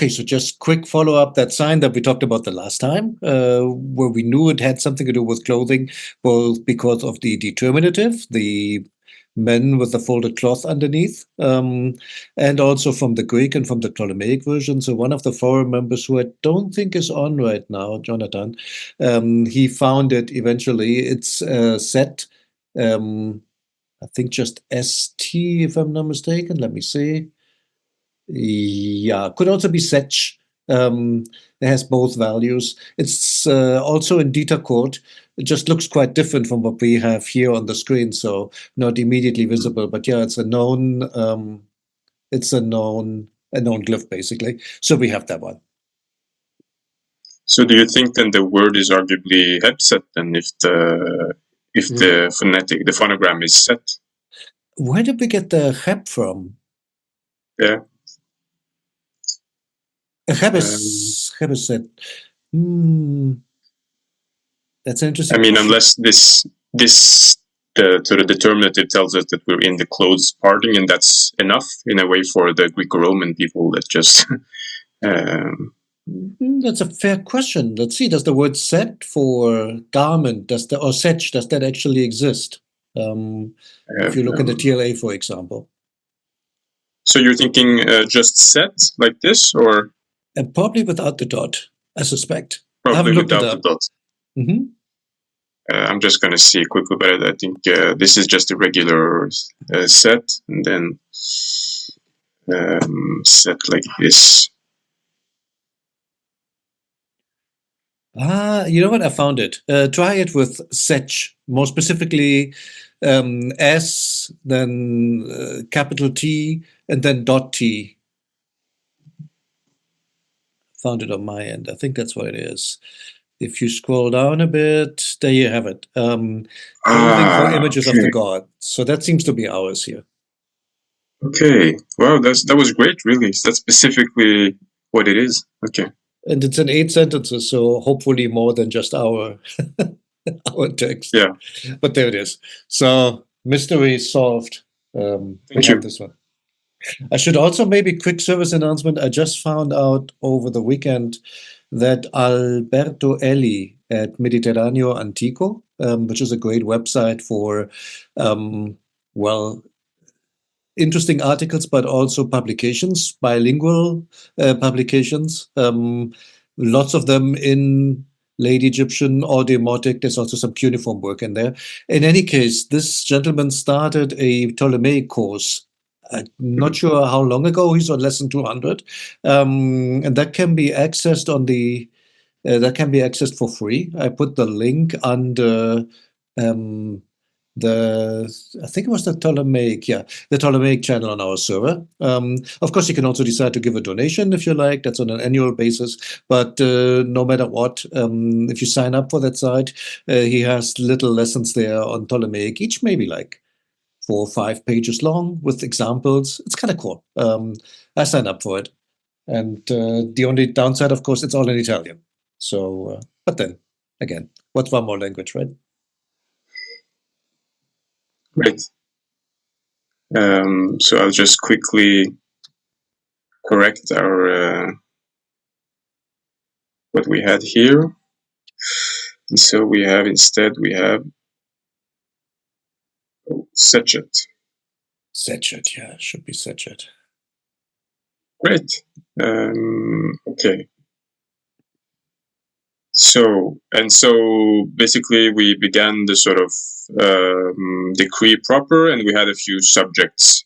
Okay, so just quick follow-up, that sign that we talked about the last time, where we knew it had something to do with clothing, both because of the determinative, the men with the folded cloth underneath, and also from the Greek and from the Ptolemaic version. So one of the forum members, who I don't think is on right now, Jonathan, he found it eventually. It's set, I think just ST, if I'm not mistaken. Let me see. Yeah, could also be Sech. It has both values. It's also in Dieter code. It just looks quite different from what we have here on the screen, so not immediately visible. But yeah, it's a known glyph basically. So we have that one. So do you think then the word is arguably headset then if the the phonogram is set? Where did we get the heb from? Yeah. Heb is set. That's an interesting I mean, question. unless the sort of determinative tells us that we're in the closed parting, and that's enough in a way for the Greco-Roman people that just. That's a fair question. Let's see. Does the word set for garment, or setch, does that actually exist? If you look in the TLA, for example. So you're thinking just set like this, or? And probably without the dot, I suspect. Probably without the dot. Mm-hmm. I'm just going to see quickly, but I think this is just a regular set, and then set like this. You know what? I found it. Try it with setch, more specifically S, then capital T, and then dot T. Found it on my end. I think that's what it is. If you scroll down a bit, there you have it. Clothing for images of the god. So that seems to be ours here. Okay. Wow, that was great, really. That's specifically what it is. Okay. And it's in 8 sentences, so hopefully more than just our our text. Yeah. But there it is. So mystery solved. We have this one. I should also maybe quick service announcement. I just found out over the weekend that Alberto Elli at Mediterraneo Antico, which is a great website for, interesting articles, but also publications, bilingual publications, lots of them in late Egyptian or Demotic. There's also some cuneiform work in there. In any case, this gentleman started a Ptolemaic course. I'm not sure how long ago. He's on lesson 200, and that can be accessed for free. I put the link under I think it was the Ptolemaic channel on our server. Of course, you can also decide to give a donation if you like. That's on an annual basis. But no matter what, if you sign up for that site, he has little lessons there on Ptolemaic, each maybe like 4 or 5 pages long with examples. It's kind of cool. I signed up for it. And the only downside, of course, it's all in Italian. So, but then, again, what's one more language, right? Right. So I'll just quickly correct our what we had here. And so we have Sechet. Sechet, yeah, should be Sechet. Great. Okay. So basically we began the sort of decree proper, and we had a few subjects,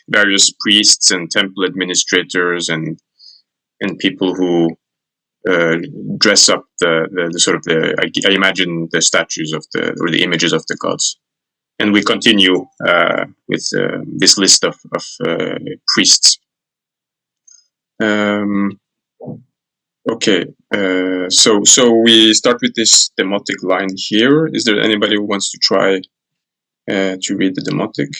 various priests and temple administrators and people who dress up the sort of I imagine the statues or the images of the gods. And we continue with this list of priests. Okay, so we start with this demotic line here. Is there anybody who wants to try to read the demotic?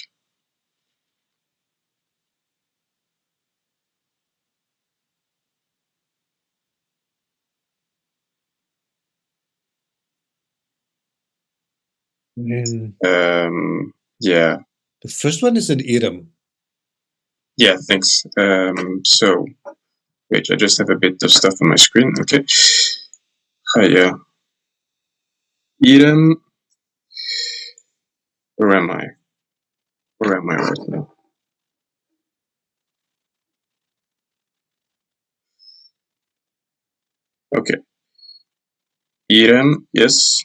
Yeah. The first one is in Edom. Yeah, thanks. So Wait, I just have a bit of stuff on my screen. Okay. Hiya. Irem. Where am I? Where am I right now? Okay. Irem, yes.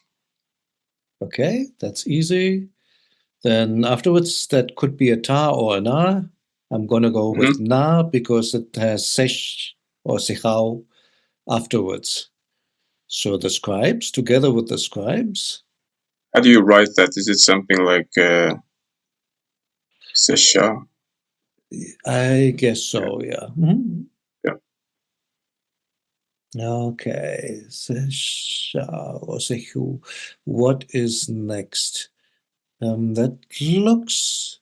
Okay, that's easy. Then afterwards, that could be a ta or a na. I'm gonna go with na because it has sesh or sechau afterwards. So the scribes, together with the scribes. How do you write that? Is it something like sesha? I guess so, yeah. Mhm. Yeah. Okay, sesha or sechu. What is next? That looks,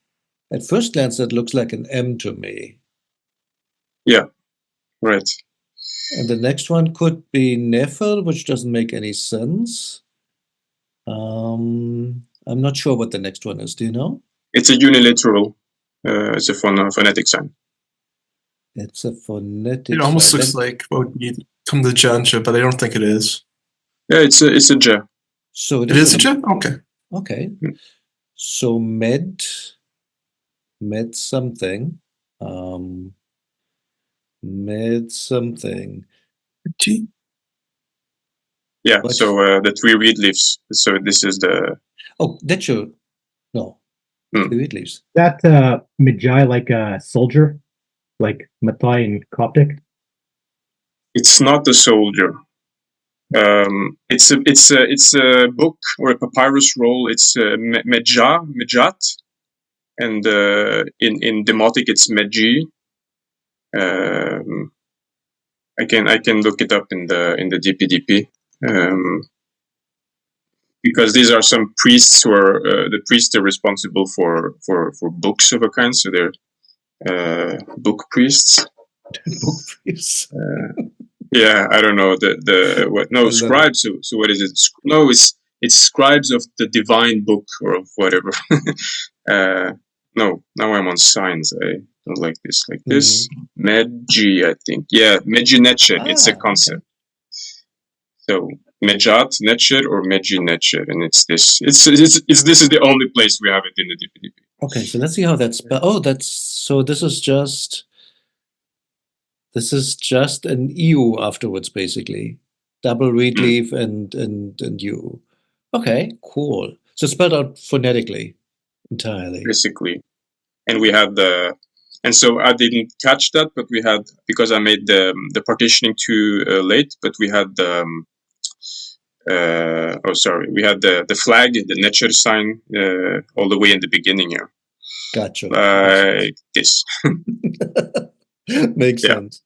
at first glance, that looks like an M to me. Yeah, right. And the next one could be Nefer, which doesn't make any sense. I'm not sure what the next one is. Do you know? It's a unilateral. It's a phonetic sign. It's a phonetic It almost sign. looks like what would be come to Jancha, but I don't think it is. Yeah, it's a J. So It is a J? Okay. Okay. Mm. So med something. Med something. T. Yeah, What? so the 3 reed leaves. So this is the. Oh, that's your. No. Hmm. 3 reed leaves. That Magi like a soldier, like Mathai in Coptic. It's not a soldier. It's a book or a papyrus roll. It's Mejat, and in Demotic it's Meji. I can look it up in the DPDP. Because these are some priests who are the priests are responsible for books of a kind, so they're book priests. Book priests. Yeah, I don't know the what. No, scribes. So what is it? No, it's scribes of the divine book or of whatever. No, now I'm on signs. I don't like this. Like this, Medji, I think. Yeah, Medji Netcher. It's a concept. Okay. So Mejat Netcher or Medji Netcher, and it's this. It's this is the only place we have it in the DPDP. Okay, so let's see how that's. Oh, that's so. This is just an EU afterwards, basically. Double reed leaf and U. Okay, cool. So spelled out phonetically entirely. Basically. And we had and so I didn't catch that, but we had, because I made the partitioning too late, but we had we had the flag, the nature sign, all the way in the beginning here. Gotcha. Like this. Makes sense.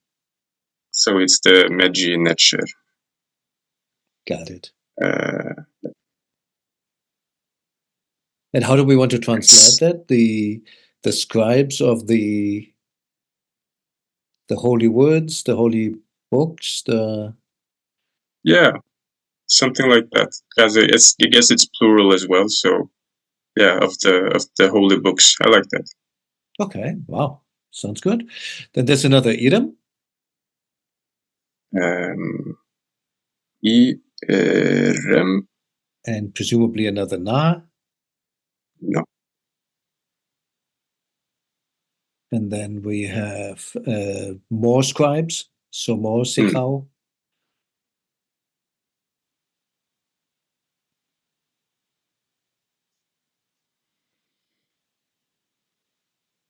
So it's the Meji nature. Got it. And how do we want to translate that? The scribes of the holy words, the holy books, yeah, something like that. Because I guess it's plural as well. So yeah, of the holy books. I like that. Okay, wow, sounds good. Then there's another idiom. And presumably another na. No. And then we have more scribes, so more sichau.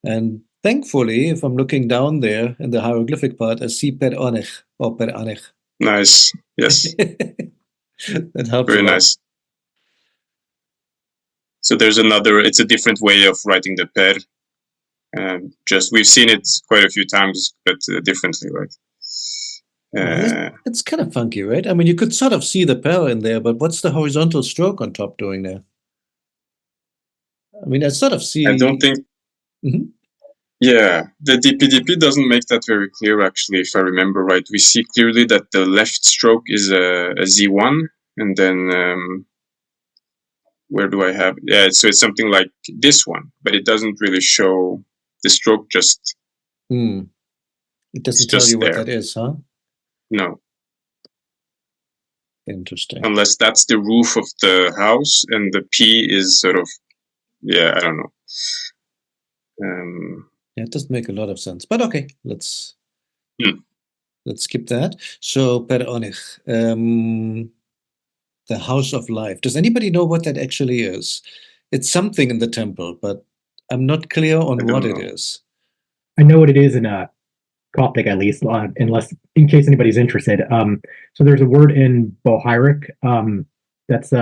And thankfully, if I'm looking down there in the hieroglyphic part, I see per onech or per anech. Nice. Yes. That helps. Very nice. So there's it's a different way of writing the per. Just we've seen it quite a few times, but differently, right? It's kind of funky, right? I mean, you could sort of see the per in there, but what's the horizontal stroke on top doing there? I mean, I sort of see. I don't think. Mm-hmm. Yeah, the DPDP doesn't make that very clear, actually, if I remember right. We see clearly that the left stroke is a Z1, and then where do I have? Yeah, so it's something like this one, but it doesn't really show the stroke, just. It It doesn't It's tell just you what there. that is, huh? No, Interesting. unless that's the roof of the house, and the P is sort of, yeah, I don't know. Yeah, it doesn't make a lot of sense, but okay, let's skip that. So Per Onich, the House of Life. Does anybody know what that actually is? It's something in the temple, but I'm not clear on I what don't it know. is. I know what it is in Coptic, at least, unless in case anybody's interested. So there's a word in Bohairic that's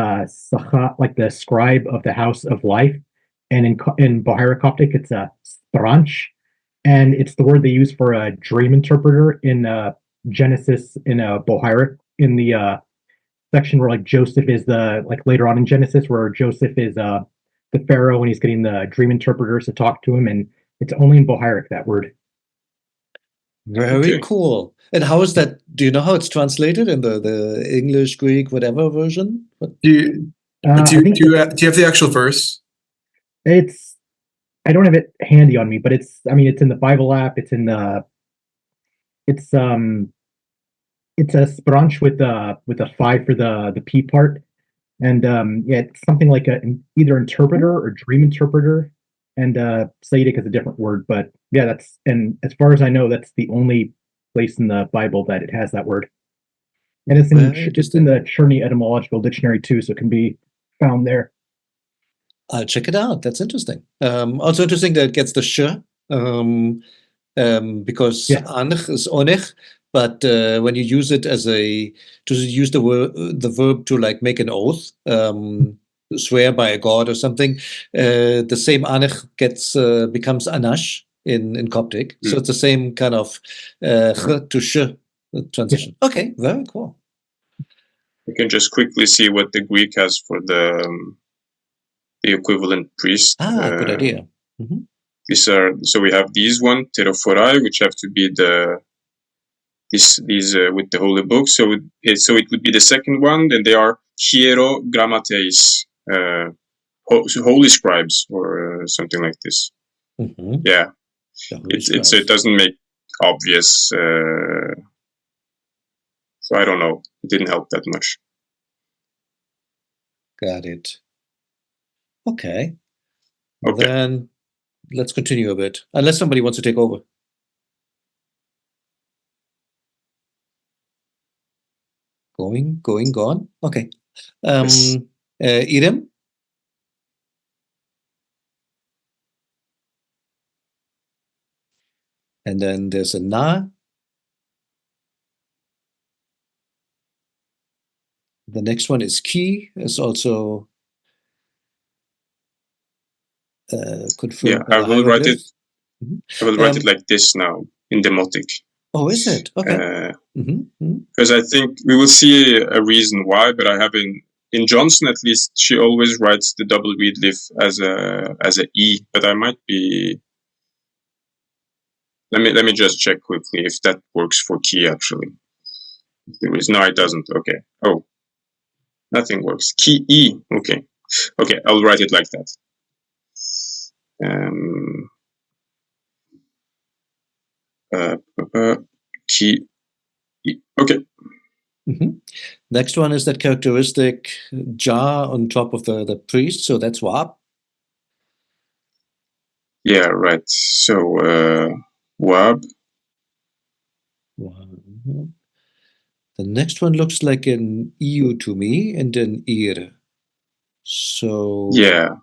like the scribe of the House of Life, and in Bohairic Coptic it's a branch, and it's the word they use for a dream interpreter in Genesis in Bohairic in the section where like Joseph is the like later on in Genesis where Joseph is the Pharaoh and he's getting the dream interpreters to talk to him, and it's only in Bohairic that word. Very Okay. cool. And how is that? Do you know how it's translated in the English, Greek, whatever version? Do you I think do you have the actual verse? it's I don't have it handy on me, but it's in the Bible app. It's a branch with a 5 for the P part, and yeah, it's something like either interpreter or dream interpreter, and Sadic is a different word, but yeah, and as far as I know, that's the only place in the Bible that it has that word, and it's Very in interesting. the Cherney Etymological Dictionary too, so it can be found there. I'll check it out. That's interesting. Also interesting that it gets the sh, because Yes. anch is onich, but when you use it to use the verb to like make an oath, swear by a god or something, the same anich becomes anash in Coptic. So it's the same kind of ch to sh transition. Okay, very cool. We can just quickly see what the Greek has for the equivalent priest. Good idea. These are, so we have these one terophorai, which have to be these with the holy book. So it would be the second one. Then they are hierogrammateis, holy scribes or something like this. Yeah, it doesn't make obvious. So I don't know. It didn't help that much. Got it. Okay. Okay. Then let's continue a bit, unless somebody wants to take over. Gone. Okay. Yes. Idem? And then there's a na. The next one is ki. It's also confirmed by I the will write it. hieroglyph. I will write it like this now in demotic. Oh, is it? Okay. Because I think we will see a reason why, but I have in Johnson at least, she always writes the double reed leaf as a E, but I might be. Let me just check quickly if that works for key actually. No, it doesn't. Okay. Oh, nothing works. Key E. Okay. Okay, I'll write it like that. Key E. Okay. Next one is that characteristic jar on top of the priest, so that's wab. Yeah, right. So wab. The next one looks like an EU to me, and an ir. So yeah,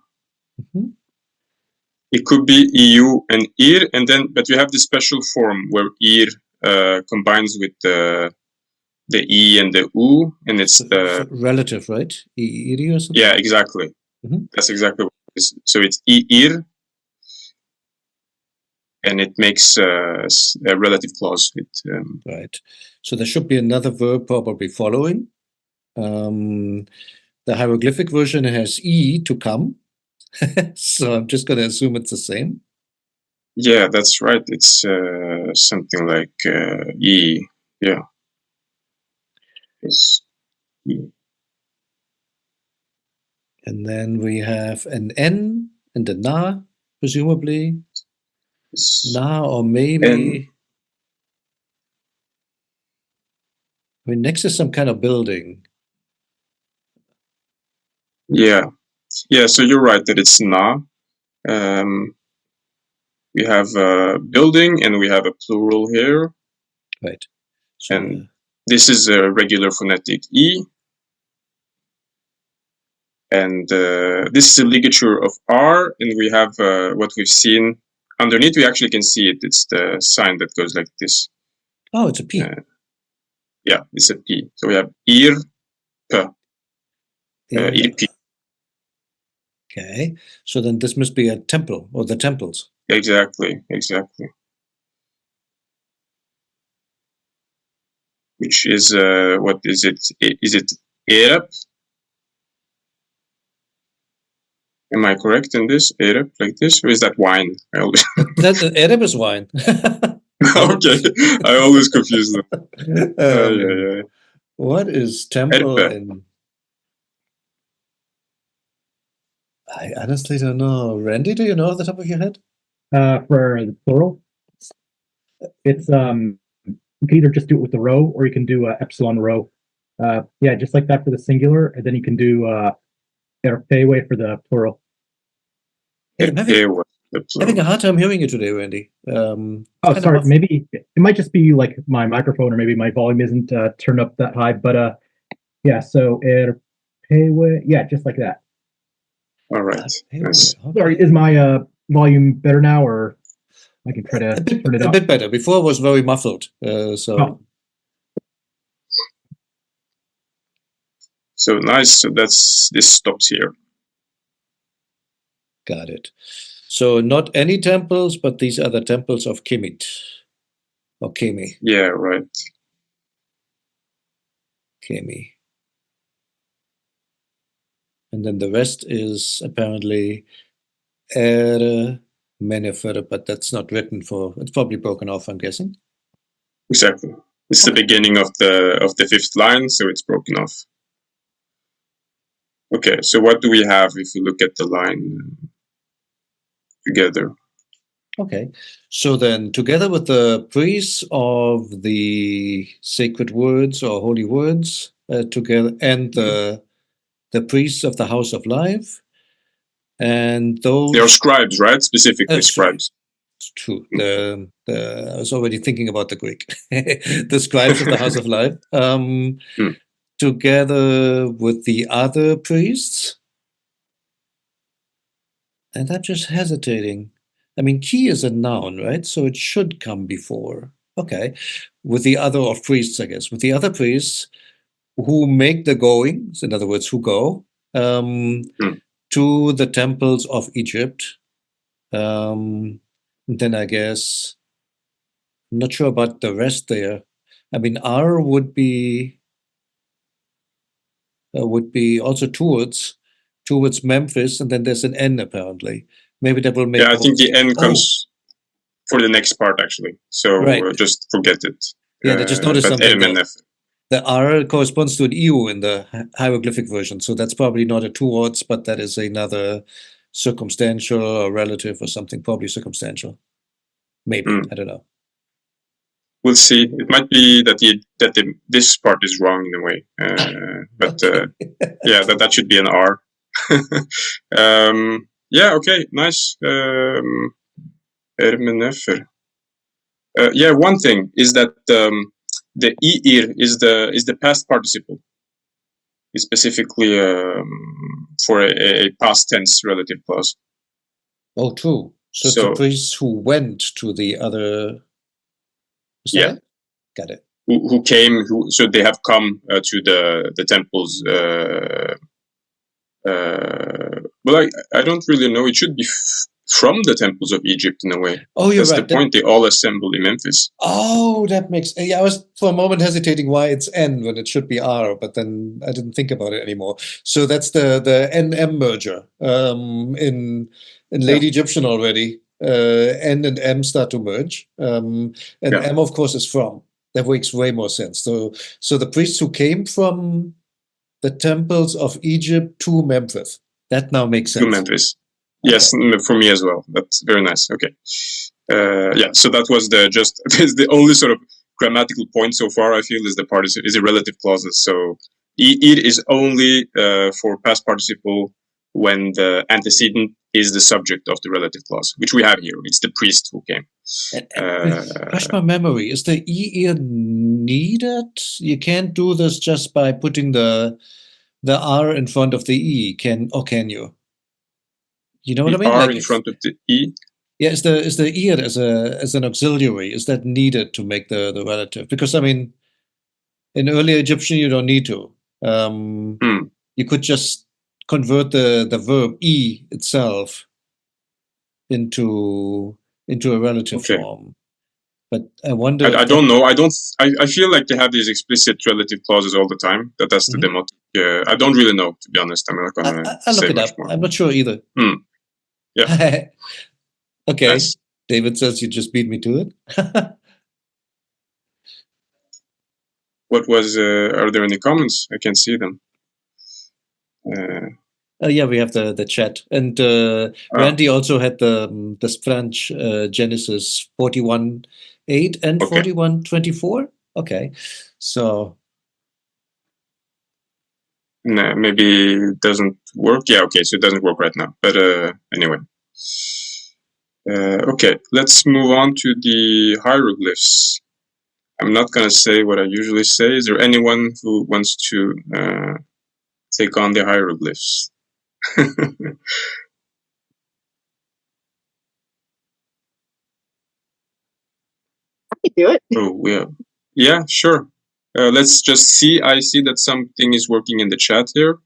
it could be EU and ir, and then but you have the special form where ir combines with the e and the u, and it's the relative, right? Ir or something? Yeah, exactly. That's exactly what it is. So it's ir, and it makes a relative clause with. Right. So there should be another verb probably following. The hieroglyphic version has e to come, so I'm just going to assume it's the same. Yeah, that's right. It's something like e. Yeah. It's e. And then we have an n and a na, presumably. Na or maybe. I mean, next is some kind of building. Yeah. So you're right that it's na. We have a building and we have a plural here. Right. So, And this is a regular phonetic E. And this is a ligature of R. And we have what we've seen underneath. We actually can see it. It's the sign that goes like this. oh, it's a P. Yeah, it's a P. So we have ir, P. Ir-P. Okay. So then this must be a temple or the temples. Exactly. Which is, what is it? Is it Erep? Am I correct in this? Erep, like this? Or is that wine? That Ereb is wine. Okay, I always confuse them. Yeah. What is temple Erpe. in? I honestly don't know. Randy, do you know off the top of your head? For the plural, it's you can either just do it with the row or you can do epsilon row. Yeah, just like that for the singular, and then you can do erpewe for the plural. Hey, I'm having a hard time hearing you today, Randy. Oh, sorry. Maybe it might just be like my microphone, or maybe my volume isn't turned up that high. But yeah. So erpewe, yeah, just like that. All right. Nice. Okay. Sorry, is my volume better now, or I can try to turn it up? A bit better. Before it was very muffled. So nice. So this stops here. Got it. So not any temples, but these are the temples of Kemet or Kemi. Yeah, right. Kemi. And then the rest is apparently Menefer, but that's not written for. It's probably broken off, I'm guessing. Exactly. It's the beginning of the fifth line, so it's broken off. Okay, so what do we have if we look at the line together? Okay, so then together with the priests of the sacred words or holy words, together, and the priests of the house of life, and those they are scribes, right? Specifically scribes. It's true. I was already thinking about the Greek. The scribes of the house of life, together with the other priests. And I'm just hesitating. I mean, key is a noun, right? So it should come before. Okay. With the other of priests, I guess. With the other priests who make the goings, in other words, who go to the temples of Egypt. Then I guess, I'm not sure about the rest there. I mean, R would be also towards Memphis, and then there's an N apparently. Maybe that will make. Yeah, I think the N comes for the next part actually. So just forget it. Yeah, I just noticed something. The R corresponds to an EU in the hieroglyphic version, so that's probably not a towards, but that is another circumstantial or relative or something, probably circumstantial. Maybe, I don't know. We'll see. It might be that this part is wrong in a way, but yeah, that should be an R. Yeah. Okay. Nice. Yeah. One thing is that the ir is the past participle. It's specifically for a past tense relative clause. Oh, true. So it's the priests who went to the other. Yeah, got it. Who came? So they have come to the temples. Well, I don't really know. It should be from the temples of Egypt in a way. Oh, you're right. That's the point. They all assembled in Memphis. Oh, that makes. Yeah, I was for a moment hesitating why it's N when it should be R, but then I didn't think about it anymore. So that's the NM merger in late Egyptian already. N and M start to merge, and M of course is from. That makes way more sense. So the priests who came from the temples of Egypt to Memphis. That now makes sense. To Memphis. Yes, for me as well. That's very nice. Okay. Yeah, so that was the only sort of grammatical point so far, I feel, is the relative clauses. So it is only for past participle when the antecedent is the subject of the relative clause, which we have here. It's the priest who came. Refresh my memory. Is the here needed? You can't do this just by putting the R in front of the E. Can you? You know what I mean? R in front of the E. Yeah, is the ear as an auxiliary, is that needed to make the relative? Because I mean, in early Egyptian you don't need to. You could just convert the verb E itself into a relative form. But I wonder. I don't know. I feel like they have these explicit relative clauses all the time. That's the demotic. I don't really know, to be honest. I'm not gonna. I'll look it up. More. I'm not sure either. Yeah. Okay. Nice. David says you just beat me to it. What was? Are there any comments? I can't see them. Yeah, we have the chat, and Randy also had the French Genesis 41:8 and 41:24. Okay, so no, maybe it doesn't work. Yeah, okay, so it doesn't work right now. But anyway, okay, let's move on to the hieroglyphs. I'm not gonna say what I usually say. Is there anyone who wants to take on the hieroglyphs? I can do it. Oh, yeah, sure. Let's just see. I see that something is working in the chat here.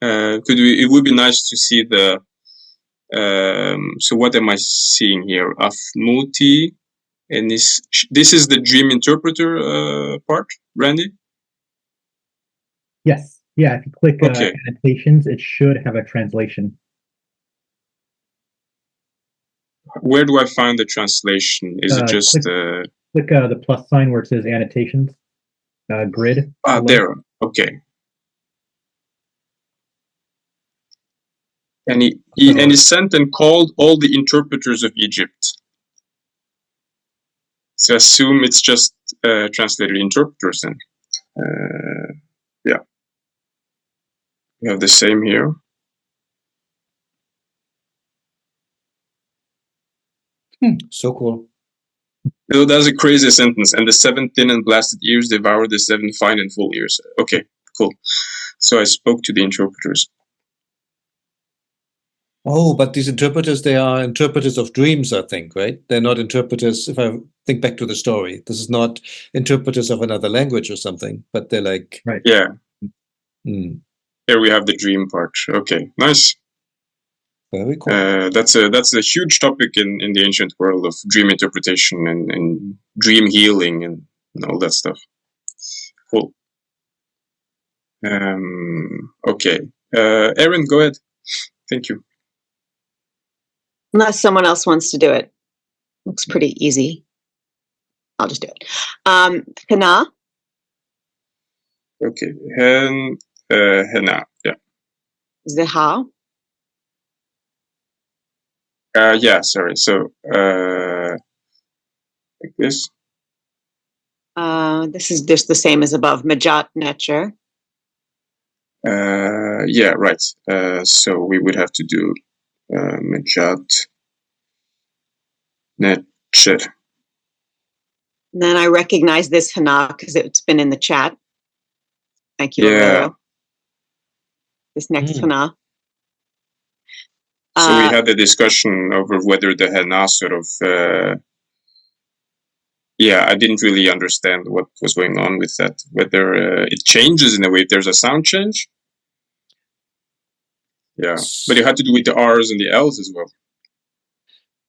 It would be nice to see the. So what am I seeing here? Afmuti, and this is the dream interpreter part, Randy. Yes. Yeah. If you click annotations, it should have a translation. Where do I find the translation? Is it just click the plus sign where it says annotations grid? There. Okay. And he sent and called all the interpreters of Egypt. So I assume it's just translated interpreters then. Yeah. We have the same here. So cool. No, that's a crazy sentence. And the 7 thin and blasted ears devoured the 7 fine and full ears. Okay, cool. So I spoke to the interpreters. Oh, but these interpreters, they are interpreters of dreams, I think, right? They're not interpreters, if I think back to the story. This is not interpreters of another language or something, but they're like... Right. Yeah. Here we have the dream part. Okay, nice. Very cool. That's a huge topic in the ancient world of dream interpretation and dream healing and all that stuff. Cool. Okay. Aaron, go ahead. Thank you. Unless someone else wants to do it. Looks pretty easy. I'll just do it. Hana. Okay. Hana. Yeah. Zeha. Yeah, sorry. So, like this. This is just the same as above. Majat Netcher. Yeah, right. So we would have to do Majat Netcher. And then I recognize this Hana because it's been in the chat. Thank you, Aurelio. This next Hana. So we had the discussion over whether the Hana sort of, I didn't really understand what was going on with that. Whether it changes in a way, if there's a sound change. Yeah, but you had to do with the R's and the L's as well.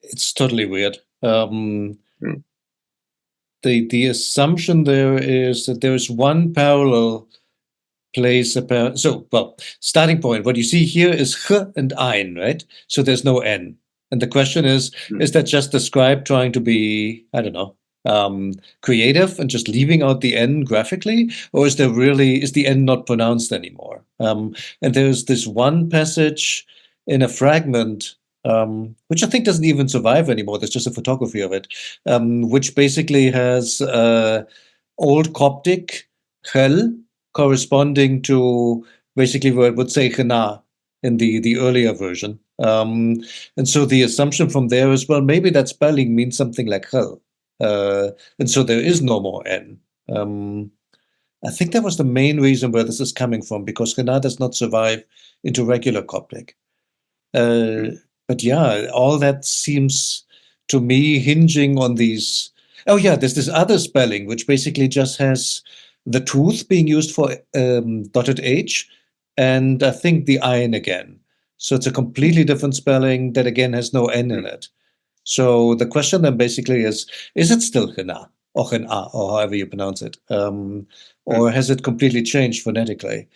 It's totally weird. The assumption there is that there is one parallel place. Starting point, what you see here is ch and ein, right? So there's no n. And the question is that just the scribe trying to be, I don't know, creative and just leaving out the n graphically, or is the n not pronounced anymore? And there's this one passage in a fragment which I think doesn't even survive anymore. There's just a photography of it, which basically has Old Coptic Hel corresponding to basically where it would say Hena in the earlier version. And so the assumption from there is, well, maybe that spelling means something like Hel. And so there is no more N. I think that was the main reason where this is coming from, because Hena does not survive into regular Coptic. But yeah, all that seems to me hinging on these. Oh yeah, there's this other spelling which basically just has the tooth being used for dotted H, and I think the iron again. So it's a completely different spelling that again has no N in it. So the question then basically is it still Hena or Hena or however you pronounce it, or has it completely changed phonetically?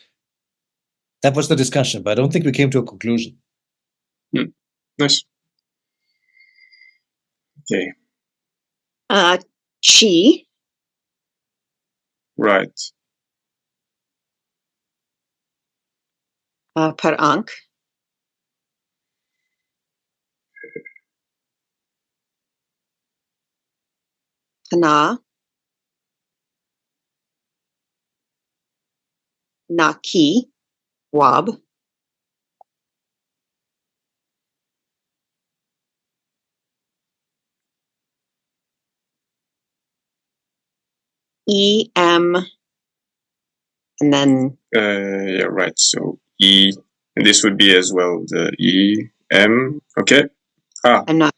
That was the discussion, but I don't think we came to a conclusion. Nice. Okay. Chi, Right. per Ankh. Hana. Naki, Wab. E-M, and then Yeah, right. So E, and this would be as well the E, M. Okay. I'm not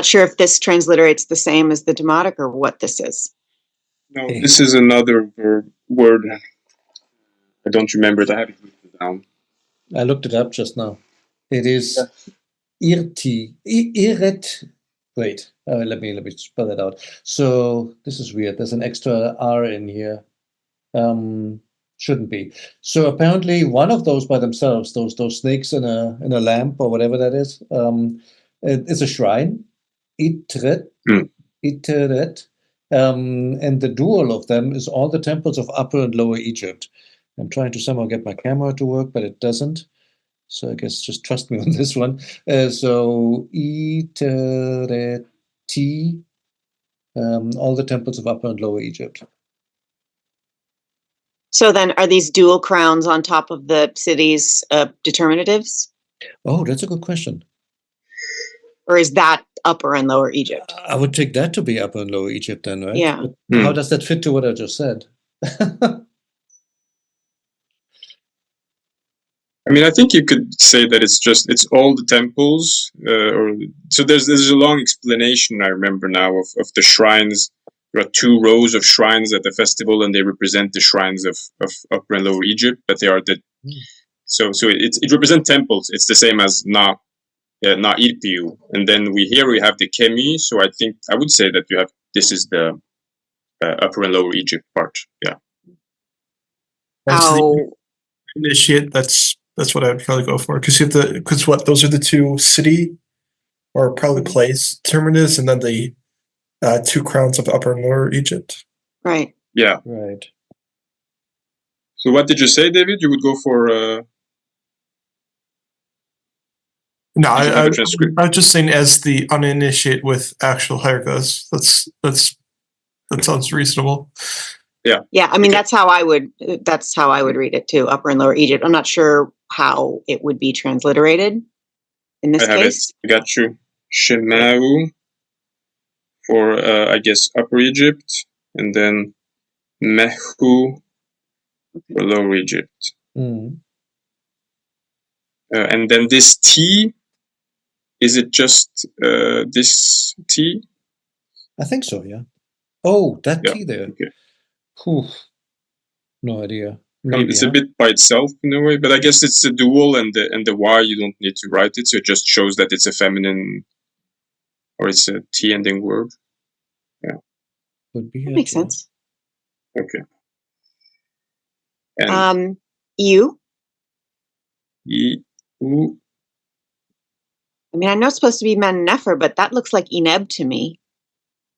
sure if this transliterates the same as the Demotic or what this is. No, this is another word. I don't remember it. I have it written down. I looked it up just now. It is Iret. Wait, let me spell it out. So this is weird. There's an extra R in here. Shouldn't be. So apparently one of those by themselves, those snakes in a lamp or whatever that is, it's a shrine. Itret. Iteret. And the dual of them is all the temples of Upper and Lower Egypt. I'm trying to somehow get my camera to work, but it doesn't. So I guess just trust me on this one. So Itereti, all the temples of Upper and Lower Egypt. So then are these dual crowns on top of the city's determinatives? Oh, that's a good question. Or is that Upper and Lower Egypt? I would take that to be Upper and Lower Egypt then, right? Yeah. But how does that fit to what I just said? I mean, I think you could say that it's all the temples, so there's a long explanation I remember now of the shrines. There are 2 rows of shrines at the festival, and they represent the shrines of Upper and Lower Egypt, but they are so it represents temples. It's the same as Na Irpiu, and then we have the Kemi. So I think I would say that this is the Upper and Lower Egypt part. Yeah. Initiate. That's what I would probably go for, because those are the 2 city or probably place determinatives, and then the 2 crowns of Upper and Lower Egypt. Right. Yeah. Right. So what did you say, David? You would go for No, I was just saying as the uninitiate with actual hieroglyphs. That sounds reasonable. Yeah. Yeah, I mean that's how I would read it too, Upper and Lower Egypt. I'm not sure how it would be transliterated in this case. I got you. Shemau for I guess Upper Egypt, and then Mehu for Lower Egypt. Mm. And then this T, is it just this T? I think so, yeah. Oh, that Yeah. T there. Okay. Whew. No idea. I mean, it's a bit by itself in a way, but I guess it's the dual, and the Y you don't need to write it, so it just shows that it's a feminine, or it's a T ending word. Yeah. Would be That makes sense. Okay. And U. U. I mean, I know it's supposed to be Men Nefer, but that looks like Ineb to me.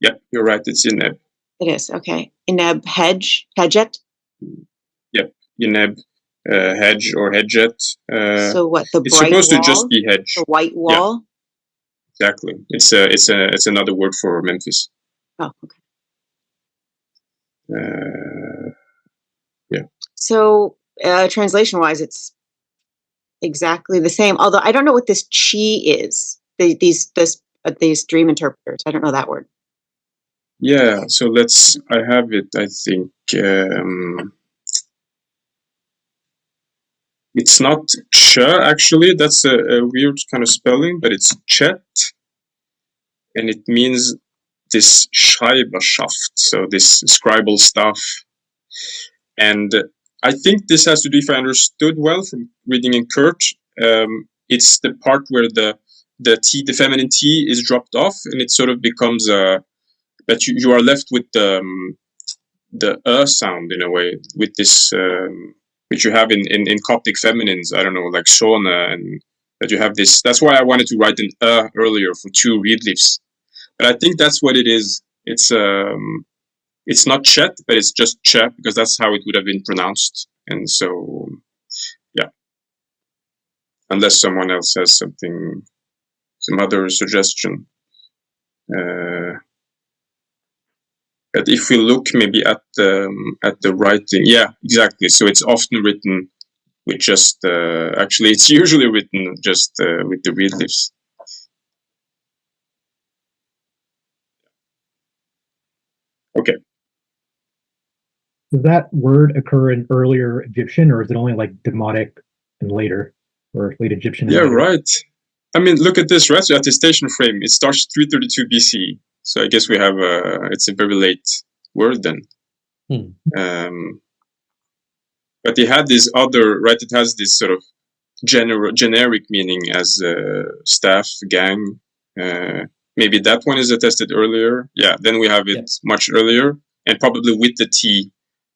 Yeah, you're right. It's Ineb. It is, okay. Ineb Hedget. Yep, Ineb Hedge or Hedget. So what, the it's bright supposed wall? to just be Hedge. The white wall? Exactly. It's another word for Memphis. Oh, okay. Yeah. So, translation-wise, it's exactly the same. Although I don't know what this chi is. These dream interpreters. I don't know that word. Yeah. So I have it. I think it's not ch actually. That's a weird kind of spelling, but it's chet, and it means this Schreiberschaft, so this scribal stuff. And I think this has to do, if I understood well from reading in Kurt, it's the part where the T, the feminine T, is dropped off, and it sort of becomes that you are left with the sound in a way, with this which you have in Coptic feminines. I don't know, like Shona, and that you have this. That's why I wanted to write an earlier for 2 reed leaves. But I think that's what it is. It's not Chet, but it's just Che, because that's how it would have been pronounced. And so, yeah. Unless someone else has some other suggestion. But if we look maybe at the writing, yeah, exactly. So it's often written with just, actually it's usually written just with the reed leaves. Okay. Does that word occur in earlier Egyptian, or is it only like Demotic and later, or late Egyptian? And Yeah, later? right. I mean, look at this, right? So at the station frame, it starts 332 BC. So I guess we have it's a very late word then. But it had this other, right? It has this sort of generic meaning as staff, gang. Maybe that one is attested earlier. Yeah, then we have it much earlier, and probably with the T,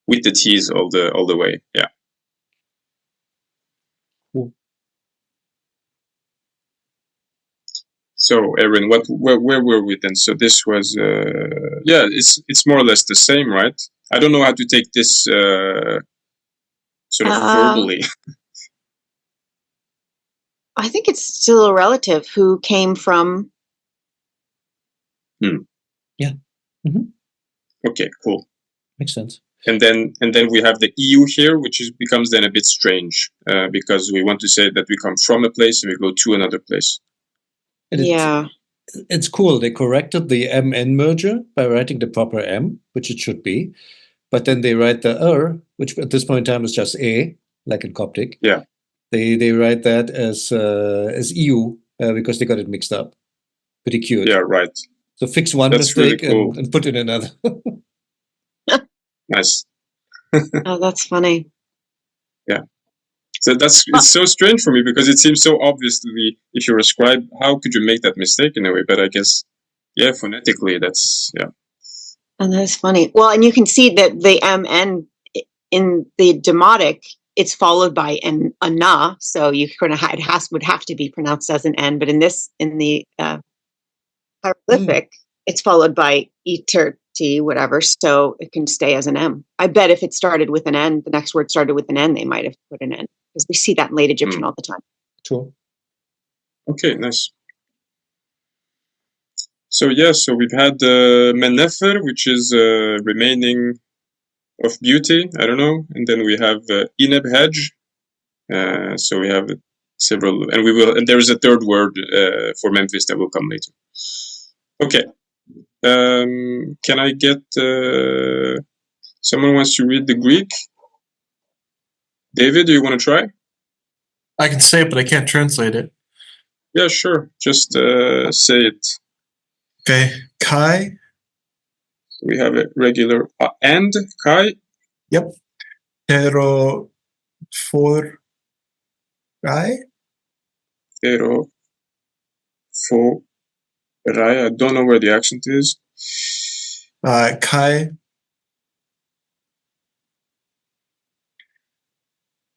with the T's all the way. Yeah. Cool. So, Erin, where were we then? So this was, yeah, it's more or less the same, right? I don't know how to take this sort of verbally. I think it's still a relative who came from. Yeah. Mm-hmm. Okay, cool. Makes sense. And then we have the EU here, which becomes then a bit strange because we want to say that we come from a place and we go to another place. Yeah. It's cool. They corrected the MN merger by writing the proper M, which it should be. But then they write the which at this point in time is just A, like in Coptic. Yeah. They write that as EU because they got it mixed up. Pretty cute. Yeah, right. So fix one That's mistake really cool. and put in another. Nice. Oh, that's funny. Yeah. So it's so strange for me because it seems so obvious to me. If you're a scribe, how could you make that mistake in a way? But I guess, yeah, phonetically, that's, yeah. And that's funny. Well, and you can see that the MN in the Demotic, it's followed by a na, so you kind of would have to be pronounced as an N. But in the hieroglyphic, it's followed by T, whatever, so it can stay as an M. I bet if it started with an N, the next word started with an N, they might have put an N, because we see that in late Egyptian all the time. True. Okay, nice. So yeah, so we've had Menefer, which is remaining of beauty. I don't know, and then we have Ineb Hedge. So we have several, and there is a third word for Memphis that will come later. Okay. Can I get someone wants to read the Greek? David, do you want to try? I can say it, but I can't translate it. Yeah, sure. Just say it. Okay. Kai. We have a regular and Kai. Yep. Pero for Kai. Pero for Rai. I don't know where the accent is. Kai.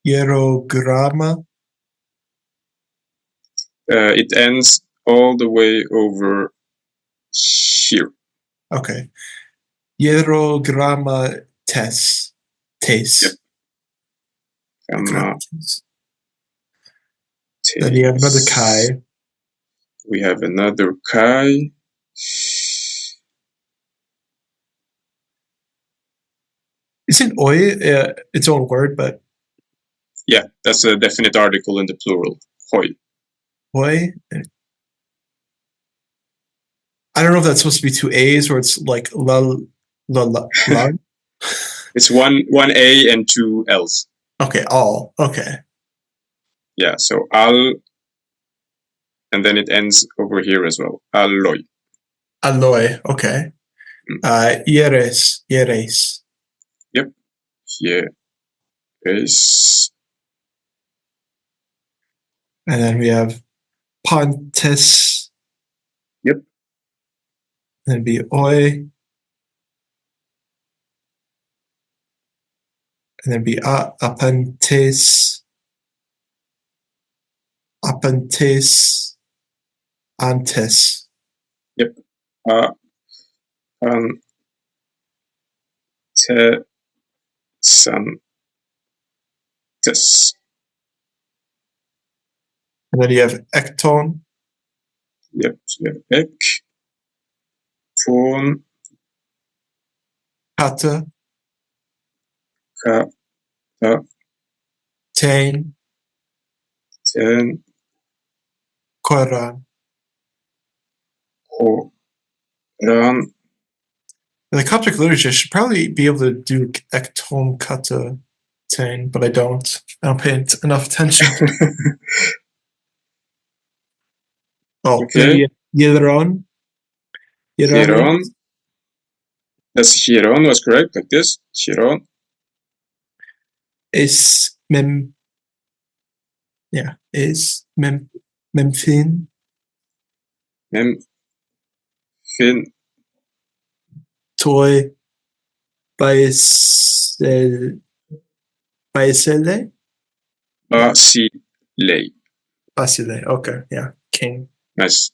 Hierogramma. It ends all the way over here. Okay. Hierogramma tes. Yep. Then you have another Kai. We have another kai. Isn't oi its own word, but Yeah, that's a definite article in the plural. Hoi. oi? I don't know if that's supposed to be two A's or it's like lul. It's one A and two L's. Okay, all. Okay. Yeah, so al, and then it ends over here as well. Alloy. Alloy. Okay. Yeres. Here is And then we have Pontus. Yep. Then it'd be oi. And then be apantes. Apantes. Antes. Santis. And then you have ecton. Yep, so we have ek, ton, Kata. ka, Tain. ten, Koran. ho, ran. And the Coptic literature should probably be able to do ecton, kata, tain, but I don't. I don't pay enough attention. Oh, Okay. Hieron. Hieron. That's Hieron was correct, like this. Hieron. Is mem. Yeah, is memfin. Mem, fin, Toy. Baisele. basilei. Basile. Okay, yeah, king. Nice.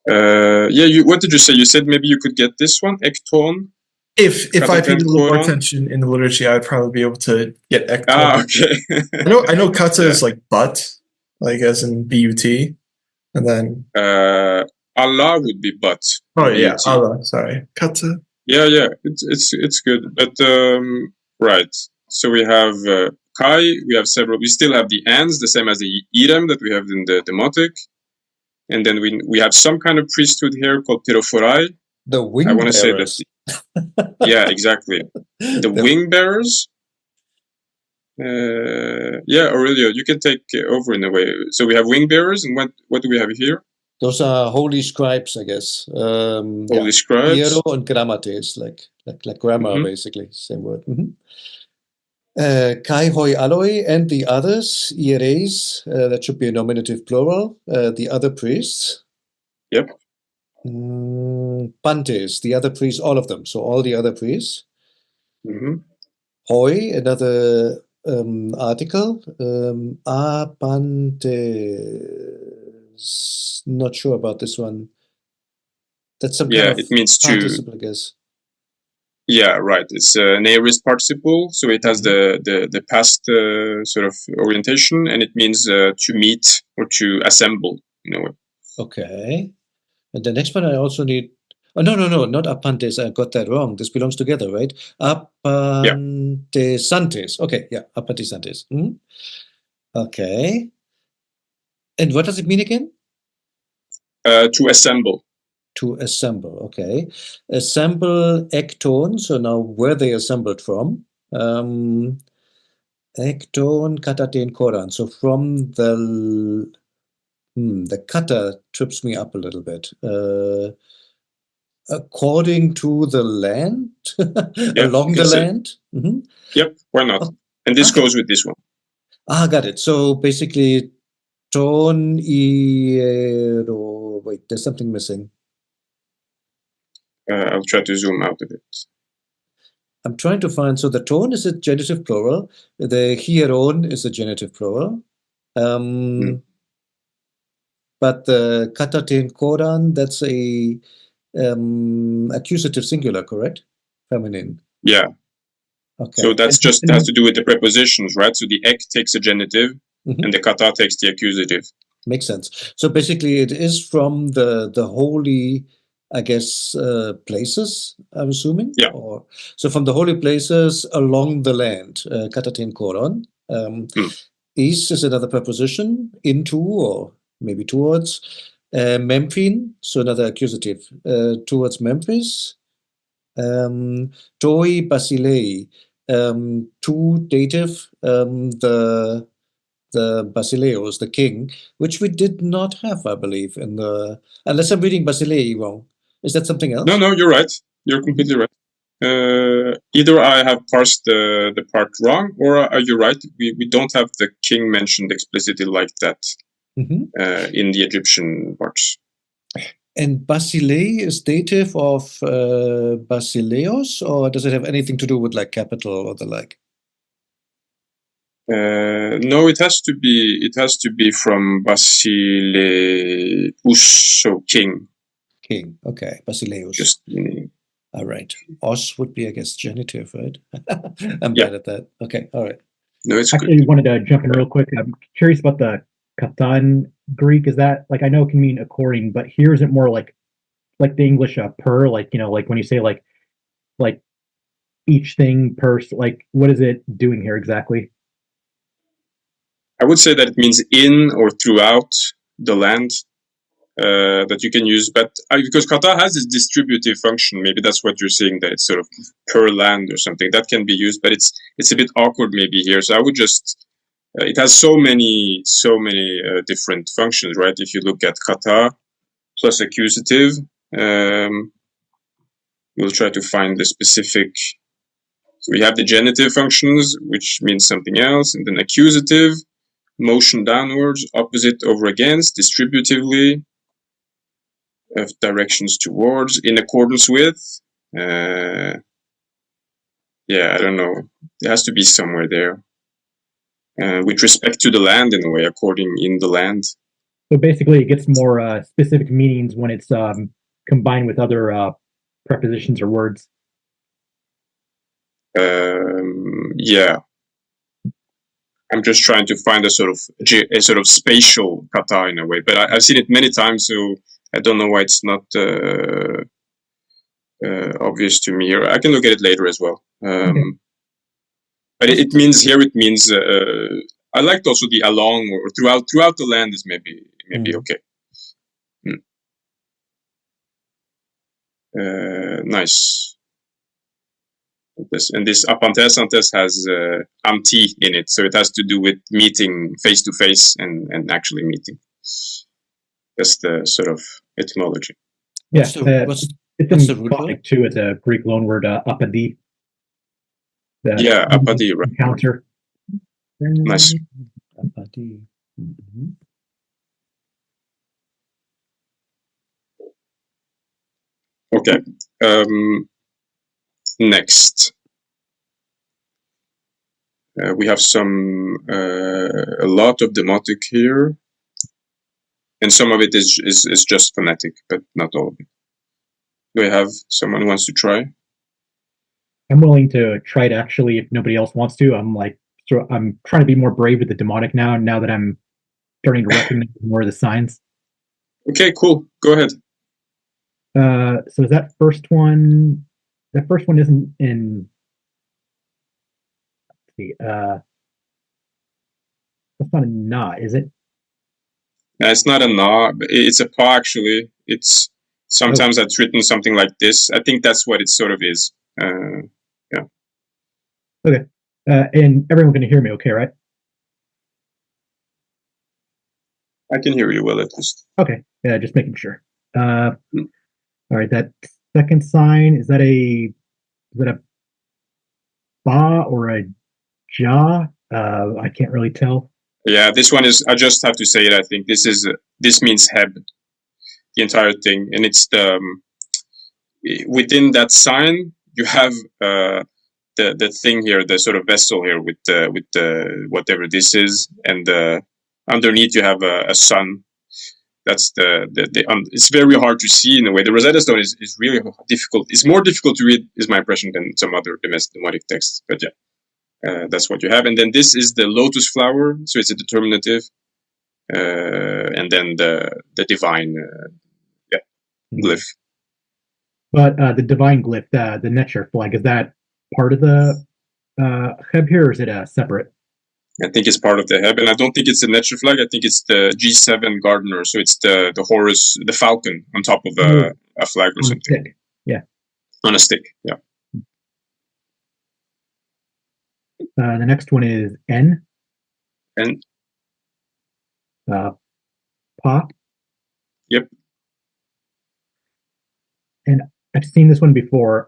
Yeah, what did you say? You said maybe you could get this one, ekton. If I paid a little more Koran. attention in the liturgy, I would probably be able to get ecton. Ah, okay. I know kata Yeah. is like but, like as in but, and then Allah would be but. oh yeah, BUT. Allah. Sorry, kata. Yeah, it's good. But right. So we have kai. We have several. We still have the ands, the same as the irem that we have in the demotic, and then we have some kind of priesthood here called pyrophorai. The wing I want to say that. bearers. Yeah, exactly. The wing bearers. Yeah, Aurelio, you can take over in a way. So we have wing bearers, and what do we have here? Those are holy scribes, I guess. Holy scribes. Hiero and grammates, like grammar, Mhm. basically, same word. Kai hoi aloi and the others, ieres, that should be a nominative plural, the other priests. Yep. Pantes, the other priests, all of them, so all the other priests. Mhm. Hoi, another article. Apantes, not sure about this one. That's some Yeah, kind of it means to. participle, I guess. Yeah, right. It's an aorist participle, so it has the past sort of orientation, and it means to meet or to assemble in a way. Okay. And the next one I also need. Oh, no, not apantes. I got that wrong. This belongs together, right? Apantesantes. Okay, yeah, apantesantes. Okay. And what does it mean again? To assemble. To assemble. Okay. Assemble ecton. So now where they assembled from? Ecton, kataten, koran. So from the kata trips me up a little bit. According to the land, along the land. Yep, why not? Oh, and this okay. goes with this one. Got it. So basically, ton iero. Wait, there's something missing. I'll try to zoom out a bit. I'm trying to find. So the tone is a genitive plural. The hieron is a genitive plural. But the kataten koran, that's a accusative singular, correct? Feminine. Yeah. Okay. So that's just has to do with the prepositions, right? So the ek takes a genitive, and the kata takes the accusative. Makes sense. So basically, it is from the holy, I guess, places, I'm assuming? Yeah. Or, so from the holy places along the land, katatin koron. East is another preposition, into or maybe towards. Memphin, so another accusative, towards Memphis. Toi Basilei, to dative, the Basileus, the king, which we did not have, I believe, in the, unless I'm reading Basilei wrong. Is that something else? No, you're right. You're completely right. Either I have parsed the part wrong, or are you right? We don't have the king mentioned explicitly like that in the Egyptian parts. And Basilei is dative of Basileus, or does it have anything to do with like capital or the like? No, it has to be from Basileus, so king. King, okay, Basileus. Just all right. Os would be, I guess, genitive, right? I'm bad at that. Okay, all right. No, it's Actually, good. wanted to jump in real quick. I'm curious about the katan Greek. Is that like, I know it can mean according, but here is it more like the English per, like, you know, like when you say like each thing per, like what is it doing here exactly? I would say that it means in or throughout the land. That you can use, but because kata has this distributive function, maybe that's what you're saying, that it's sort of per land or something that can be used, but it's a bit awkward maybe here. So I would just, it has so many different functions, right? If you look at kata plus accusative, we'll try to find the specific. So we have the genitive functions, which means something else, and then accusative, motion downwards, opposite over against, distributively. Of directions towards, in accordance with. Yeah, I don't know. It has to be somewhere there. With respect to the land, in a way, according in the land. So basically, it gets more specific meanings when it's combined with other prepositions or words. Yeah. I'm just trying to find a sort of spatial kata in a way, but I've seen it many times, so I don't know why it's not obvious to me here. I can look at it later as well. But it means here. It means I liked also the along or throughout the land is maybe okay. Nice. This apantes antes has amti in it, so it has to do with meeting face to face and actually meeting. That's the sort of etymology. Yeah, it's in Gothic too. It's a Greek loanword, apadi. Yeah, apadi, right. Encounter. Nice. Apadi. Okay. Next. We have a lot of demotic here. And some of it is just phonetic, but not all of it. Do I have someone who wants to try? I'm willing to try it actually if nobody else wants to. I'm trying to be more brave with the demotic now that I'm starting to recognize more of the signs. Okay, cool. Go ahead. So is that first one isn't in, let's see, that's not a na, is it? No, it's not a na, it's a pa actually. It's sometimes that's written something like this. I think that's what it sort of is. Yeah. Okay. And everyone can hear me okay, right? I can hear you well at least. Okay. Yeah, just making sure. All right, that second sign, is that a ba or a ja? I can't really tell. Yeah, this one is, I just have to say it, I think this means heb, the entire thing. And it's within that sign, you have the thing here, the sort of vessel here with the whatever this is, and underneath you have a sun. That's it's very hard to see in a way. The Rosetta Stone is really difficult. It's more difficult to read, is my impression, than some other demotic texts. But yeah, that's what you have. And then this is the lotus flower, so it's a determinative. and then the divine glyph. But the divine glyph, the Netcher flag, is that part of the Heb here, or is it separate? I think it's part of the Heb, and I don't think it's the Netcher flag. I think it's the G7 Gardener. So it's the Horus, the falcon on top of a flag or something. Stick. Yeah. On a stick, yeah. The next one is N. And Pa. Yep. And I've seen this one before.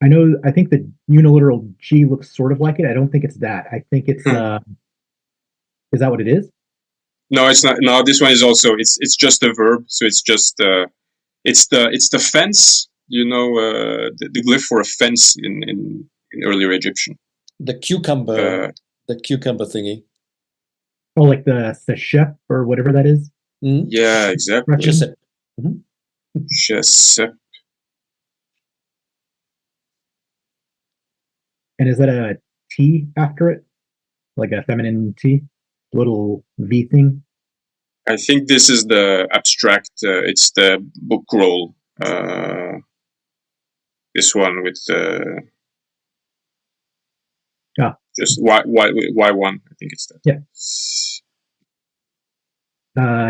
I know. I think the uniliteral G looks sort of like it. I don't think it's that. I think it's. Is that what it is? No, it's not. No, this one is also. It's just a verb. So it's just. It's the fence. You know, the glyph for a fence in earlier Egyptian. The cucumber thingy. Oh, like the Seshep or whatever that is. Mm-hmm. Yeah, exactly. Jesep. Jesep. And is that a T after it? Like a feminine T? Little V thing? I think this is the abstract, it's the book roll. This one with just Y1, I think it's that. Yeah.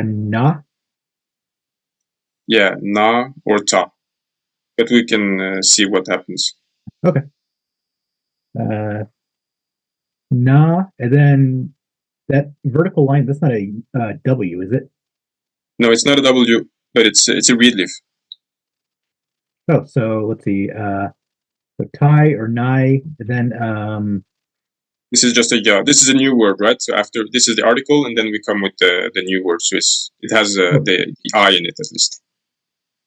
Na? Yeah, na or ta. But we can see what happens. Okay. Na, and then that vertical line, that's not a W, is it? No, it's not a W, but it's a reed leaf. Oh, so let's see. So Tai or Nai, and then this is just a this is a new word, right? So after this is the article, and then we come with the new word. So it has the I in it at least.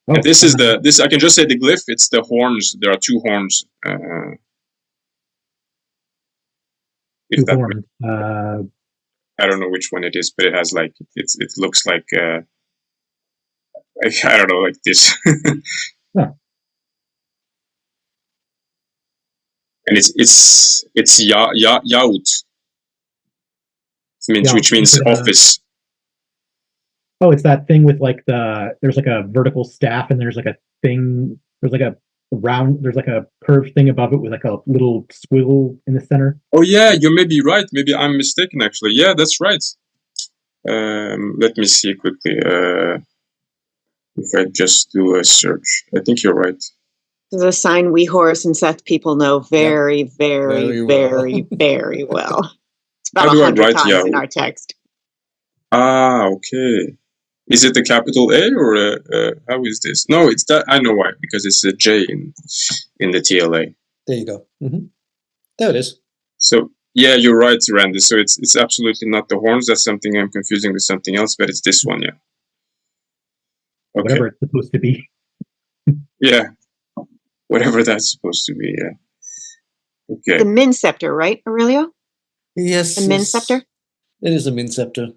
Oh, and this is this. I can just say the glyph. It's the horns. There are two horns. Two horns. I don't know which one it is, but it has like it looks like I don't know, like this. Huh. And it's yaut, which means office. Oh, it's that thing with like there's like a vertical staff and there's like a thing. There's like a round. There's like a curved thing above it with like a little squiggle in the center. Oh yeah, you may be right. Maybe I'm mistaken. Actually, yeah, that's right. Let me see quickly. If I just do a search, I think you're right. This is a sign we Horus and Seth people know very, very, very, very well. It's about 100 times in our text. Ah, okay. Is it the capital A or how is this? No, it's that. I know why, because it's a J in the TLA. There you go. Mm-hmm. There it is. So yeah, you're right, Randy. So it's absolutely not the horns. That's something I'm confusing with something else, but it's this one, yeah. Okay. Whatever it's supposed to be. Yeah, whatever that's supposed to be. Yeah. Okay. The Min scepter, right, Aurelio? Yes. The Min scepter. It is a Min scepter.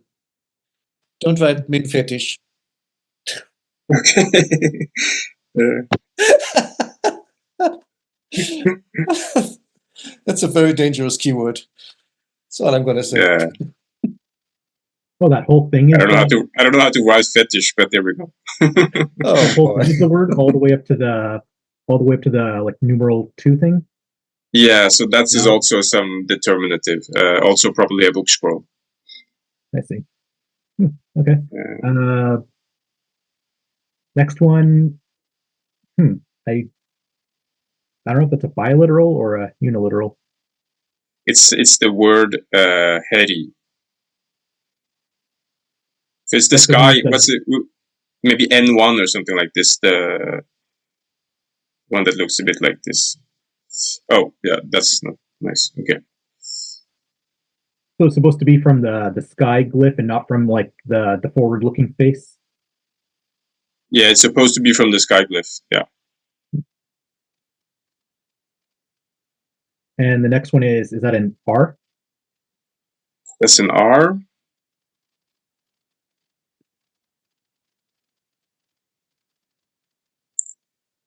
Don't write Min fetish. Okay. That's a very dangerous keyword. That's all I'm going to say. Yeah. Well, that whole thing. I don't know how to write fetish, but there we go. Oh, boy. Is the word all the way up to the like numeral 2 thing? Yeah, so that is also some determinative. Also probably a book scroll. I see. Okay. Next one. I don't know if that's a biliteral or a uniliteral. It's the word heri. So it's the sky. What's it? Maybe N1 or something like this. The one that looks a bit like this. Oh, yeah, that's not nice. Okay. So it's supposed to be from the sky glyph and not from like the forward-looking face? Yeah, it's supposed to be from the sky glyph. Yeah. And the next one is that an R? That's an R.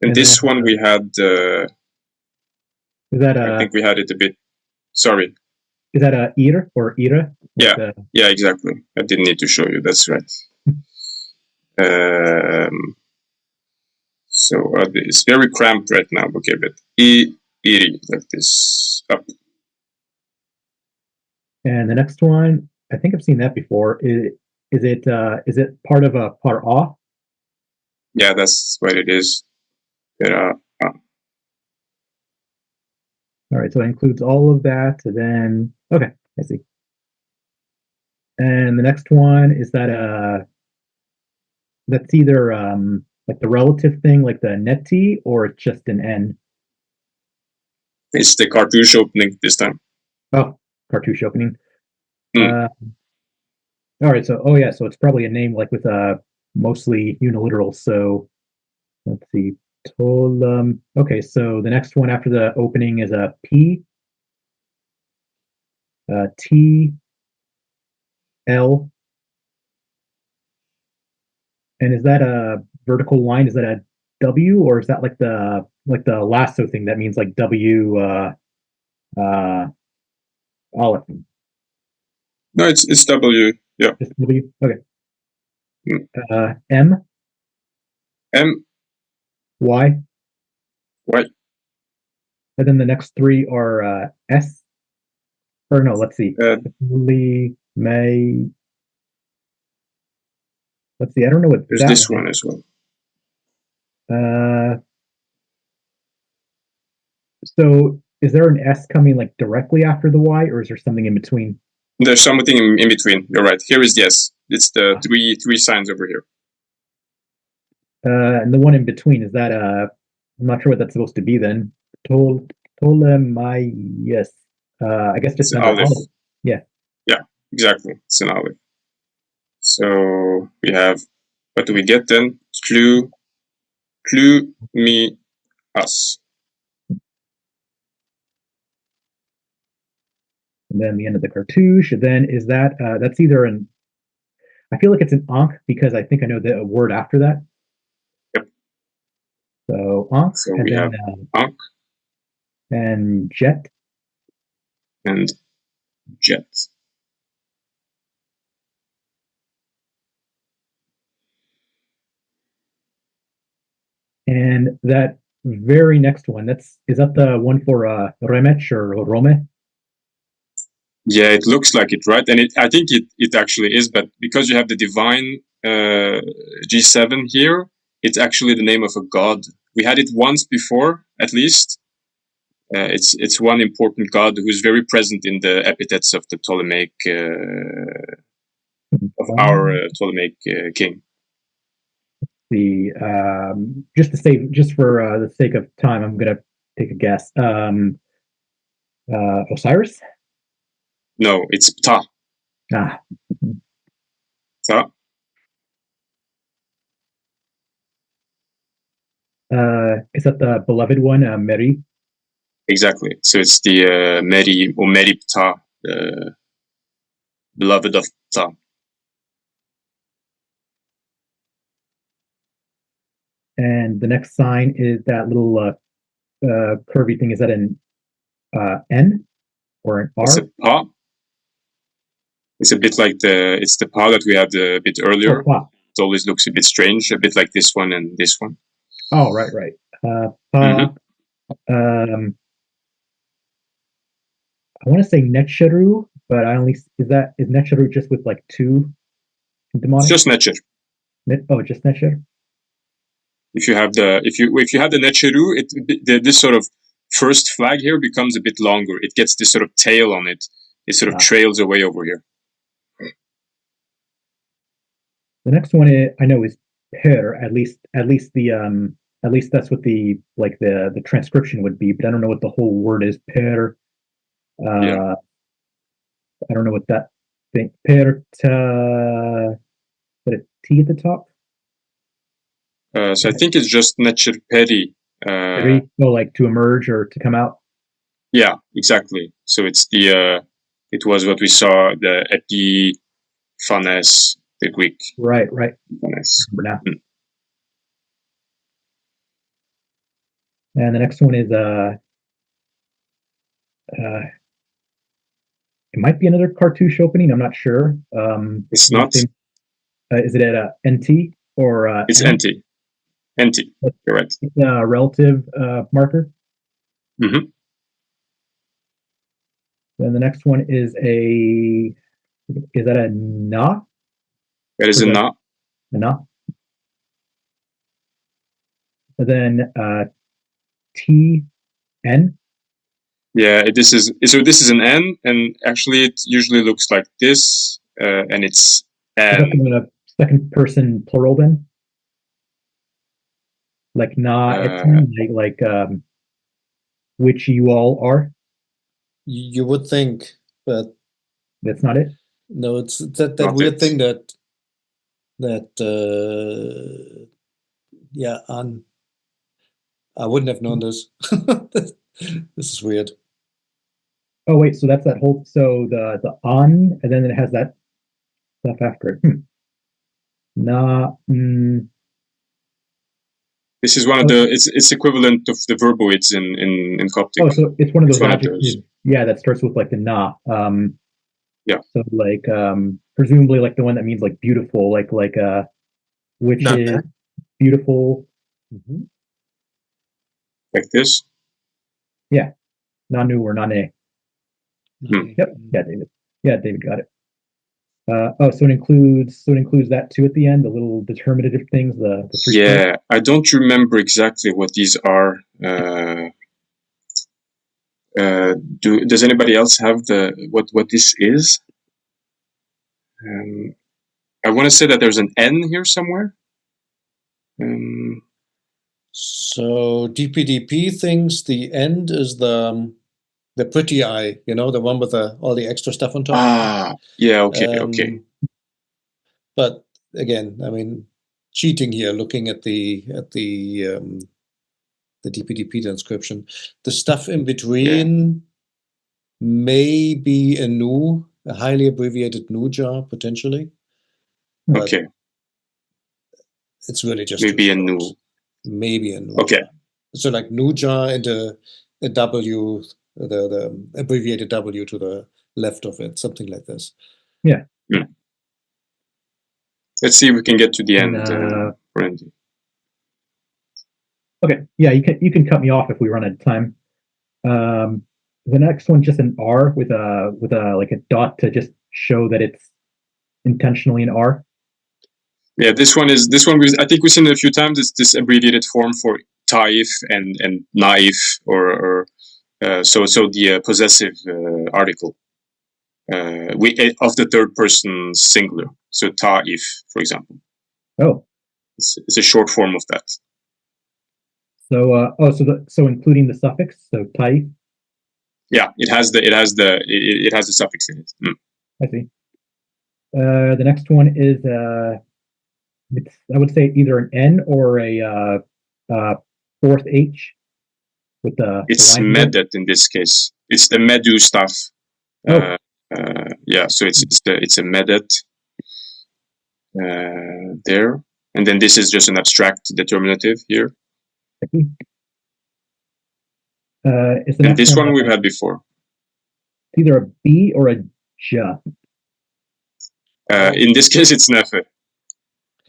And this one we had. Is that I think we had it a bit. Sorry. is that a ir or ira? Yeah. The, Yeah, exactly. I didn't need to show you. That's right. So it's very cramped right now. Okay, but iri like this up. and the next one, I think I've seen that before. Is it part of a par off? Yeah, that's what it is. All right, so it includes all of that. And then okay, I see. And the next one is that that's either like the relative thing, like the neti, or it's just an n. It's the cartouche opening this time. Oh, cartouche opening. Hmm. All right, so oh yeah, so it's probably a name like with mostly uniliteral. So let's see, Tolam. Okay, so the next one after the opening is a P, T, L, and is that a vertical line? Is that a W, or is that like the lasso thing that means like W olive? No, it's W. Yeah. Just W. Okay. Hmm. M, M, Y, Y. and then the next three are S. Or no, let's see. Lee, May. Let's see. I don't know what There's that this one one as well. is. So is there an S coming like directly after the Y, or is there something in between? There's something in between. You're right. Here is the S. It's the three signs over here. And the one in between, is that I'm not sure what that's supposed to be then. Yes. I guess It's just an another olive. olive. Yeah. Yeah, exactly. It's an olive. So we have, what do we get then? Clue, me, us. And then the end of the cartouche. And then is that that's either an I feel like it's an ankh because I think I know the word after that. Yep. So ankh, So and we then have ankh and jet. and jet. And that very next one, is that the one for Remech or Rome? Yeah, it looks like it, right? And I think it actually is, but because you have the divine G7 here, it's actually the name of a god. We had it once before, at least. It's one important god who's very present in the epithets of the Ptolemaic of our Ptolemaic king. The just for the sake of time, I'm gonna take a guess. Osiris? No, it's Ptah. Ah, Ptah. is that the beloved one, Mary? Exactly. So it's the Meri or Meri Ptah, the beloved of Ptah. And the next sign is that little curvy thing. Is that an N or an R? It's a Pa. It's a bit like it's the Pa that we had a bit earlier. Oh, wow. It always looks a bit strange, a bit like this one and this one. Oh, right. Pa. Mhm. I want to say Netcheru, but I only is Netcheru just with like two It's demonic? just Netcher. Just Netcheru. If you have the Netcheru, this sort of first flag here becomes a bit longer. It gets this sort of tail on it. It sort of trails away over here. The next one I know is Per. At least that's what the transcription would be, but I don't know what the whole word is. Per. Yeah. I don't know what that thing. Per. Put a T at the top. So I think it's just Netcher Peri. Like to emerge or to come out. Yeah, exactly. So it's it was what we saw, the Epiphanes, the Greek. Right. Epiphanes. Remember now. And the next one is It might be another cartouche opening. I'm not sure. It's not. Is it at a NT or It's N? NT. NT. Correct. It's a relative marker. Mm-hmm. Then the next one is a. Is that a na? That is a na. A na. And then T N. Yeah, this is an N, and actually it usually looks like this, and it's N. Is that the second person plural then? Like na etin, like which you all are. You would think, but That's not it. no, it's that Not weird it. thing that yeah, I wouldn't have known this. This is weird. Oh wait, so that's that whole. So the on, and then it has that stuff after it. Na. This is one of the. It's equivalent of the verboids in Coptic. Oh, so it's one of It's those one of adjectives. those. Yeah, that starts with like the na. Yeah. So like presumably like the one that means like beautiful, like which Not is that. beautiful. Mhm. Like this. Nanu or nane. Hmm. Yep. Yeah, David. Yeah, David got it. So it includes that too at the end, the little determinative things, the three. Yeah, I don't remember exactly what these are. Does anybody else have what this is? I want to say that there's an N here somewhere. So DPDP thinks the end is the pretty eye, the one with all the extra stuff on top. Yeah, okay. But again, I mean, cheating here, looking at the DPDP transcription, the stuff in between may be a highly abbreviated nu jar potentially. But Okay. it's really just Maybe a nu. Maybe a nu. Okay. Jar. So like nu jar and a W, the abbreviated W to the left of it, something like this. Yeah. Let's see if we can get to the end, Randy. Okay. Yeah, you can cut me off if we run out of time. The next one just an R with a like a dot to just show that it's intentionally an R. Yeah, this one I think we've seen it a few times. It's this abbreviated form for taif and naif or so the possessive article of the third person singular. So taif, for example. Oh. It's a short form of that. So so including the suffix, so taif. Yeah, it has the suffix in it. I see. The next one is I would say either an N or a fourth H with the. It's medet in this case. It's the medu stuff. Oh. Yeah, so it's a medet there, and then this is just an abstract determinative here. And this one we've had before. It's either a B or a J. In this case, it's nefer.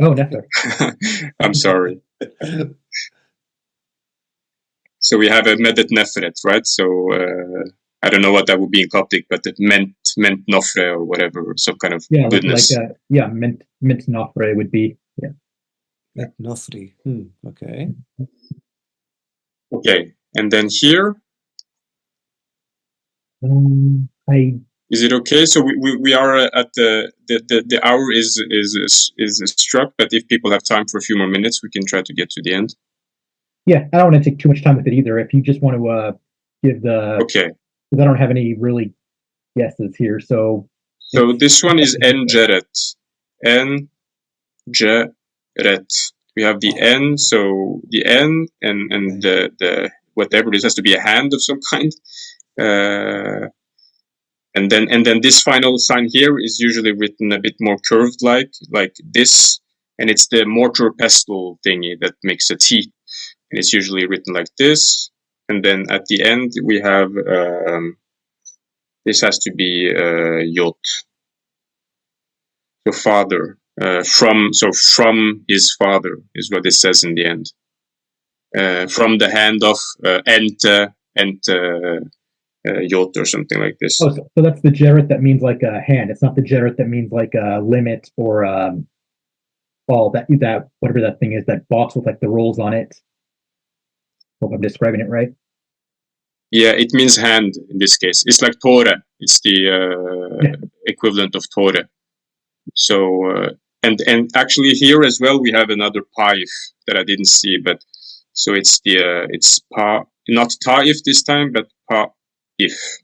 Oh, nefer. I'm sorry. So we have a medet neferet, right? So I don't know what that would be in Coptic, but it meant nofre or whatever, some kind of goodness. Mint nofre would be. Yeah. Mint nofre. Okay. Okay, and then here. Is it okay? So we are at the hour is struck, but if people have time for a few more minutes, we can try to get to the end. Yeah, I don't want to take too much time with it either. If you just want to give the okay, because I don't have any really guesses here. So this one is N-Jeret. N-Jeret. We have the N, so the N and the whatever. This has to be a hand of some kind. And then this final sign here is usually written a bit more curved like this, and it's the mortar pestle thingy that makes a T, and it's usually written like this. And then at the end we have This has to be Yod. So father, from his father is what it says in the end. From the hand of Yod or something like this. Oh, so that's the Jareth that means like a hand. It's not the Jareth that means like a limit or ball that whatever that thing is, that box with like the rolls on it. Hope I'm describing it right. Yeah, it means hand in this case. It's like Torah. It's the equivalent of Torah. So and actually here as well we have another paif that I didn't see, but so it's it's pa, not taif this time, but paif.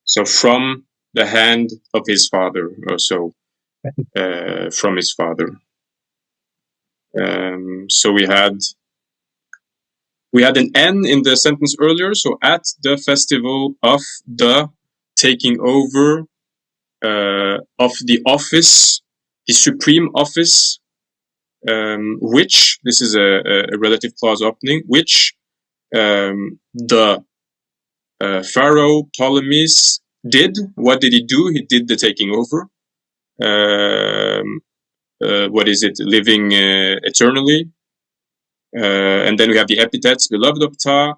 So from the hand of his father, or so from his father. So we had an N in the sentence earlier. So at the festival of the taking over of the office, the supreme office, which, this is a relative clause opening, which the Pharaoh Ptolemies did. What did he do? He did the taking over. What is it? Living eternally. And then we have the epithets, beloved of Ptah,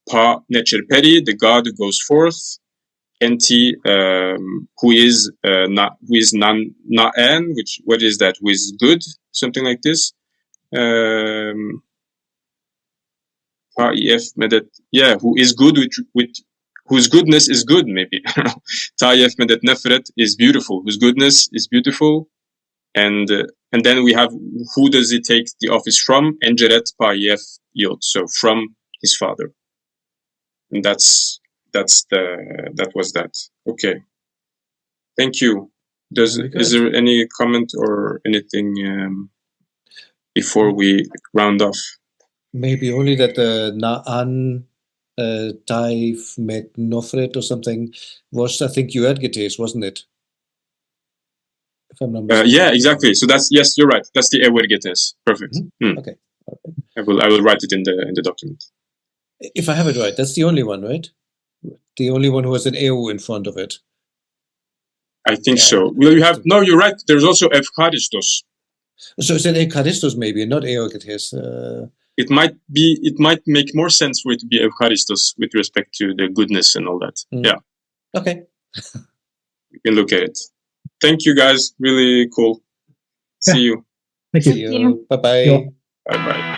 Pa Necherperi, the god who goes forth, Enti, who is Na'en, which, what is that? Who is good, something like this. Ta'if Medet, yeah, who is good with whose goodness is good, maybe. Ta'if Medet Nefret is beautiful, whose goodness is beautiful. And then we have, who does he take the office from? Enjeret Pa'if Yod, so from his father. And that was that. Okay. Thank you. Is there any comment or anything before we round off? Maybe only that the Na'an Taif Met Nofret or something was, I think, Euergetes, wasn't it? If I'm not mistaken. Yeah, exactly. So that's, yes, you're right. That's the Euergetes. Perfect. Okay. I will write it in the document. If I have it right, that's the only one, right? The only one who has an EU in front of it. I think so. Well, you have, no, you're right. There's also Evcharistos. So it's an Eucharistos maybe, not Euergetes. It might make more sense for it to be Evcharistos with respect to the goodness and all that. Yeah. Okay. You can look at it. Thank you guys. Really cool. See you. Thank you. See you. Bye-bye. Yeah. Bye-bye.